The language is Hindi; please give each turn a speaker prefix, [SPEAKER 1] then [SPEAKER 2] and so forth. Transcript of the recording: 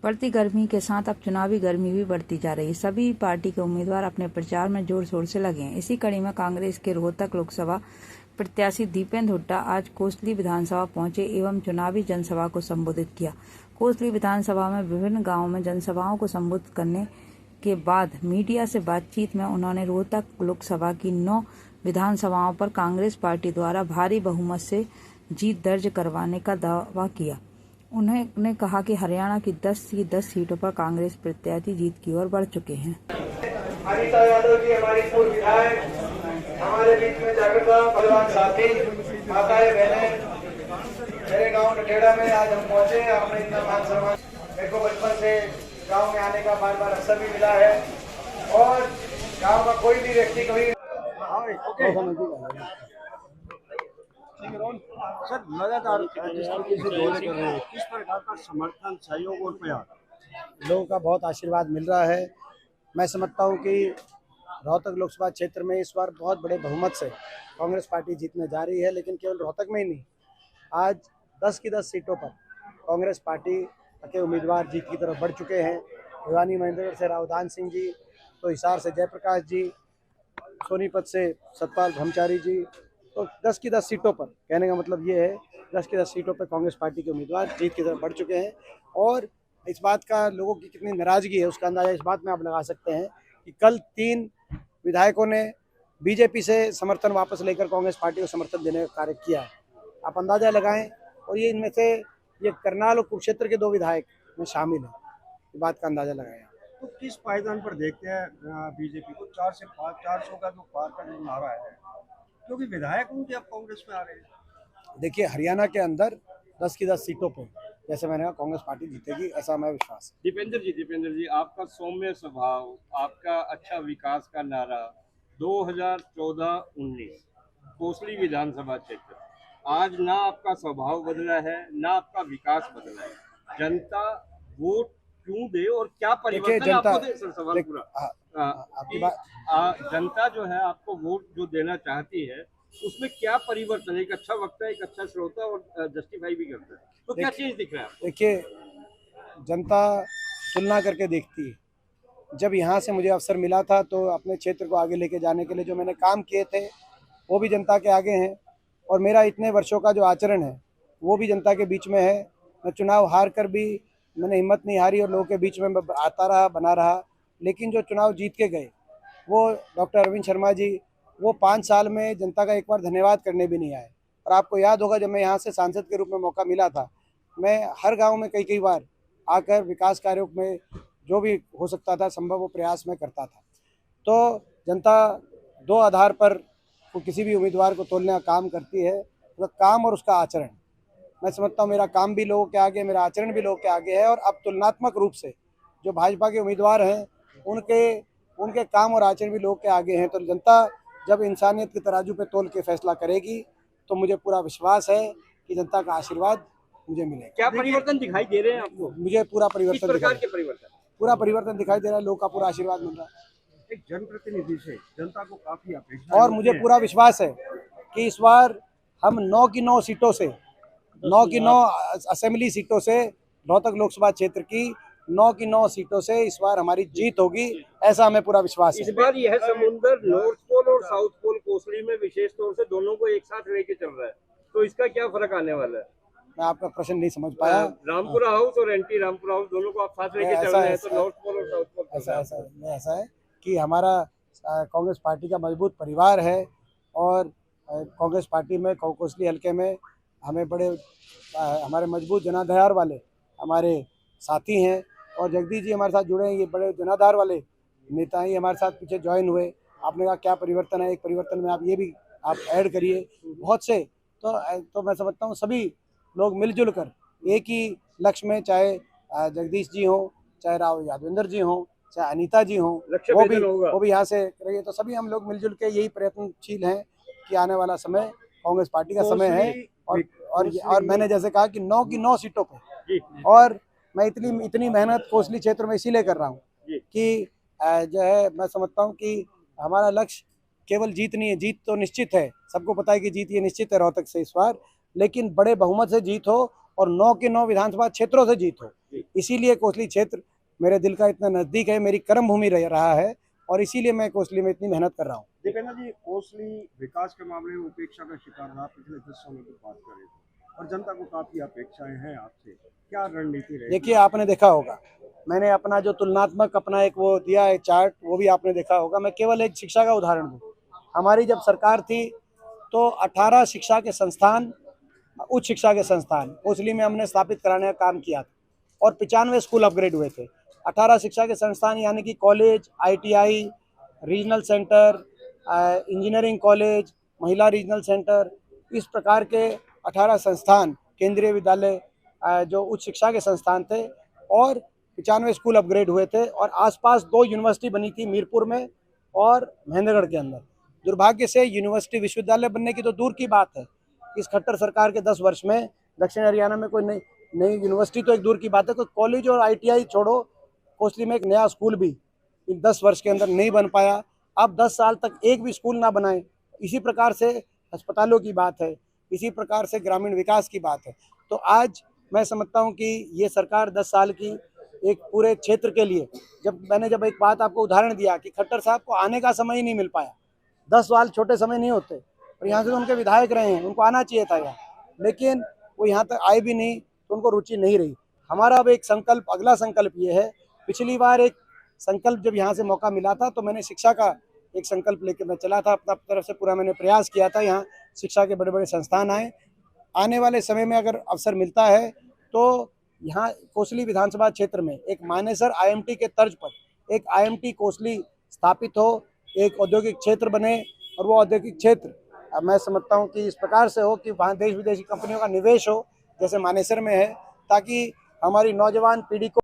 [SPEAKER 1] बढ़ती गर्मी के साथ अब चुनावी गर्मी भी बढ़ती जा रही है। सभी पार्टी के उम्मीदवार अपने प्रचार में जोर शोर से लगे हैं। इसी कड़ी में कांग्रेस के रोहतक लोकसभा प्रत्याशी दीपेंद्र हुड्डा आज कोसली विधानसभा पहुंचे एवं चुनावी जनसभा को संबोधित किया। कोसली विधानसभा में विभिन्न गांवों में जनसभाओं को संबोधित करने के बाद मीडिया से बातचीत में उन्होंने रोहतक लोकसभा की 9 विधानसभाओं पर कांग्रेस पार्टी द्वारा भारी बहुमत से जीत दर्ज करवाने का दावा किया। उन्होंने कहा कि हरियाणा की 10 की 10 सीटों पर कांग्रेस प्रत्याशी जीत की ओर बढ़ चुके हैं।
[SPEAKER 2] अनीता यादव जी हमारी पूर्व विधायक, हमारे बीच में जागृता पहलवान साथी, माताएं बहनें, मेरे गांव नटेड़ा में आज हम पहुंचे। हमने इतना मान सम्मान, मेरे को बचपन से गांव में आने का बार बार अवसर भी मिला है और गांव का कोई भी व्यक्ति कभी
[SPEAKER 3] सर लगातार जिस तरीके से दौरे कर रहे हैं, किस प्रकार का समर्थन, सहयोग और प्यार
[SPEAKER 4] लोगों का बहुत आशीर्वाद मिल रहा है। मैं समझता हूं कि रोहतक लोकसभा क्षेत्र में इस बार बहुत बड़े बहुमत से कांग्रेस पार्टी जीतने जा रही है। लेकिन केवल रोहतक में ही नहीं, आज 10 की 10 सीटों पर कांग्रेस पार्टी के उम्मीदवार जीत की तरफ बढ़ चुके हैं। भिवानी महेंद्रगढ़ से रावधान सिंह जी, तो हिसार से जयप्रकाश जी, सोनीपत से सतपाल ब्रह्मचारी जी, तो 10 की 10 सीटों पर, कहने का मतलब ये है 10 की 10 सीटों पर कांग्रेस पार्टी के उम्मीदवार जीत की तरफ बढ़ चुके हैं। और इस बात का लोगों की कितनी नाराजगी है उसका अंदाजा इस बात में आप लगा सकते हैं कि कल 3 विधायकों ने बीजेपी से समर्थन वापस लेकर कांग्रेस पार्टी को समर्थन देने का कार्य किया है। आप अंदाजा लगाएं। और ये इनमें से ये करनाल और कुरुक्षेत्र के 2 विधायक में शामिल है। इस बात का अंदाजा लगाएं।
[SPEAKER 3] तो किस पायदान पर देखते हैं बीजेपी को 4 से 5 400 का जो पार का जो नारा है, क्योंकि विधायक उनके अब कांग्रेस में आ रहे हैं।
[SPEAKER 4] देखिए, हरियाणा के अंदर 10 की 10 सीटों पर जैसे मैंने कहा कांग्रेस पार्टी जीतेगी, ऐसा मैं विश्वास है।
[SPEAKER 5] दीपेंद्र जी, आपका सौम्य स्वभाव, आपका अच्छा विकास का नारा 2014-19 कोसली विधानसभा क्षेत्र, आज ना आपका स्वभाव बदला है ना आपका विकास बदला है। जनता वोट क्यों दे और क्या परिवर्तन आपको दे? सर सवाल पूरा जनता जो है आपको वोट जो देना चाहती है उसमें क्या परिवर्तन, एक अच्छा वक्ता, एक अच्छा श्रोता और जस्टिफाई भी करता है, तो क्या चीज दिख रहा है?
[SPEAKER 4] देखिए, जनता तुलना करके देखती है। जब यहाँ से मुझे अवसर मिला था तो अपने क्षेत्र को आगे लेके जाने के लिए जो मैंने काम किए थे वो भी जनता के आगे हैं, और मेरा इतने वर्षों का जो आचरण है वो भी जनता के बीच में है। मैं चुनाव हार कर भी मैंने हिम्मत नहीं हारी और लोगों के बीच में आता रहा, बना रहा। लेकिन जो चुनाव जीत के गए वो डॉक्टर अरविंद शर्मा जी, वो 5 साल में जनता का एक बार धन्यवाद करने भी नहीं आए। और आपको याद होगा, जब मैं यहाँ से सांसद के रूप में मौका मिला था, मैं हर गांव में कई बार आकर विकास कार्यों में जो भी हो सकता था संभव वो प्रयास में करता था। तो जनता 2 आधार पर किसी भी उम्मीदवार को तोलने का काम करती है, तो काम और उसका आचरण। मैं समझता हूँ मेरा काम भी लोगों के आगे, मेरा आचरण भी लोगों के आगे है। और अब तुलनात्मक रूप से जो भाजपा के उम्मीदवार हैं उनके काम और आचरण भी लोगों के आगे हैं। तो जनता जब इंसानियत के तराजू पे तोल के फैसला करेगी तो मुझे पूरा विश्वास है कि जनता का आशीर्वाद मुझे मिलेगा।
[SPEAKER 5] क्या परिवर्तन दिखाई दे रहे हैं आपको?
[SPEAKER 4] मुझे पूरा परिवर्तन
[SPEAKER 5] पूरा
[SPEAKER 4] परिवर्तन दिखाई दे रहा है। लोगों का पूरा आशीर्वाद मिल रहा है।
[SPEAKER 3] एक जनप्रतिनिधि से जनता को काफी अपेक्षा,
[SPEAKER 4] और मुझे पूरा विश्वास है कि इस बार हम 9 की 9 सीटों से, 9 की 9 असेंबली सीटों से, रोहतक लोकसभा क्षेत्र की 9 की 9 सीटों से इस बार हमारी जीत होगी, ऐसा हमें पूरा विश्वास है।
[SPEAKER 5] इस बार यह समुंदर नॉर्थ पोल और साउथ पोल कोसली में विशेष तौर से दोनों को एक साथ लेके चल रहा है, तो इसका क्या फर्क आने वाला है?
[SPEAKER 4] मैं आपका प्रश्न नहीं समझ पाया।
[SPEAKER 5] रामपुरा हाउस और एंटी रामपुरा हाउस दोनों को आप साथ लेके चल रहे हैं, तो नॉर्थ पोल और साउथ पोल
[SPEAKER 4] ऐसा है कि हमारा कांग्रेस पार्टी का मजबूत परिवार है। और कांग्रेस पार्टी में कोसली हल्के में हमारे मजबूत जनाधार वाले हमारे साथी हैं। और जगदीश जी हमारे साथ जुड़े हैं, ये बड़े जनाधार वाले नेता ही हमारे साथ पीछे ज्वाइन हुए। आपने कहा क्या परिवर्तन है, एक परिवर्तन में आप ये भी आप ऐड करिए बहुत से। तो मैं समझता हूँ सभी लोग मिलजुल कर एक ही लक्ष्य में, चाहे जगदीश जी हों, चाहे राव यादवेंद्र जी हों, चाहे अनीता जी हों, वो भी यहाँ से करेंगे। तो सभी हम लोग मिलजुल के यही प्रयत्नशील हैं कि आने वाला समय कांग्रेस पार्टी का समय है। और मैंने जैसे कहा कि 9 की 9 सीटों पर, और मैं इतनी मेहनत कोसली क्षेत्र में इसीलिए कर रहा हूँ कि जो है मैं समझता हूँ कि हमारा लक्ष्य केवल जीत नहीं है। जीत तो निश्चित है, सबको पता है कि जीत ये निश्चित है रोहतक से इस बार, लेकिन बड़े बहुमत से जीत हो और 9 के 9 विधानसभा क्षेत्रों से जीत हो। इसीलिए कोसली क्षेत्र मेरे दिल का इतना नज़दीक है, मेरी कर्म भूमि रहा है और इसीलिए मैं कोसली में इतनी मेहनत कर रहा हूँ।
[SPEAKER 3] दीपेंद्र जी, कोसली विकास के मामले में उपेक्षा का शिकार रहा पिछले 10 सालों की बात करें और जनता को काफी अपेक्षाएं हैं आपसे, क्या रणनीति रहेगी?
[SPEAKER 4] देखिए, आपने देखा होगा, मैंने अपना जो तुलनात्मक अपना एक वो दिया है चार्ट, वो भी आपने देखा होगा। मैं केवल एक शिक्षा का उदाहरण दूं। हमारी जब सरकार थी तो 18 शिक्षा के संस्थान, उच्च शिक्षा के संस्थान कोसली में हमने स्थापित कराने का काम किया था और 95 स्कूल अपग्रेड हुए थे। 18 शिक्षा के संस्थान यानी कि college, ITI, regional centre, engineering college, महिला रीजनल सेंटर, इस प्रकार के 18 संस्थान, केंद्रीय विद्यालय जो उच्च शिक्षा के संस्थान थे और 95 स्कूल अपग्रेड हुए थे और आसपास 2 यूनिवर्सिटी बनी थी, मीरपुर में और महेंद्रगढ़ के अंदर। दुर्भाग्य से यूनिवर्सिटी विश्वविद्यालय बनने की तो दूर की बात है, इस खट्टर सरकार के 10 वर्ष में दक्षिण हरियाणा में कोई नई यूनिवर्सिटी तो एक दूर की बात है, कोई कॉलेज और ITI छोड़ो, कोसली में एक नया स्कूल भी इन 10 वर्ष के अंदर नहीं बन पाया। अब 10 साल तक एक भी स्कूल ना बनाए। इसी प्रकार से अस्पतालों की बात है, इसी प्रकार से ग्रामीण विकास की बात है। तो आज मैं समझता हूँ कि ये सरकार 10 साल की एक पूरे क्षेत्र के लिए, जब एक बात आपको उदाहरण दिया कि खट्टर साहब को आने का समय ही नहीं मिल पाया, 10 साल छोटे समय नहीं होते और यहाँ से तो उनके विधायक रहे हैं, उनको आना चाहिए था यहाँ, लेकिन वो यहाँ तक आए भी नहीं तो उनको रुचि नहीं रही। हमारा अब एक संकल्प, अगला संकल्प ये है, पिछली बार एक संकल्प जब यहाँ से मौका मिला था तो मैंने शिक्षा का एक संकल्प लेकर मैं चला था, अपना तरफ से पूरा मैंने प्रयास किया था, यहाँ शिक्षा के बड़े बड़े संस्थान आए। आने वाले समय में अगर अवसर मिलता है तो यहाँ कोसली विधानसभा क्षेत्र में एक मानेसर IMT के तर्ज पर एक IMT कोसली स्थापित हो, एक औद्योगिक क्षेत्र बने और वो औद्योगिक क्षेत्र मैं समझता हूँ कि इस प्रकार से हो कि वहाँ देश विदेशी कंपनियों का निवेश हो, जैसे मानेसर में है, ताकि हमारी नौजवान पीढ़ी को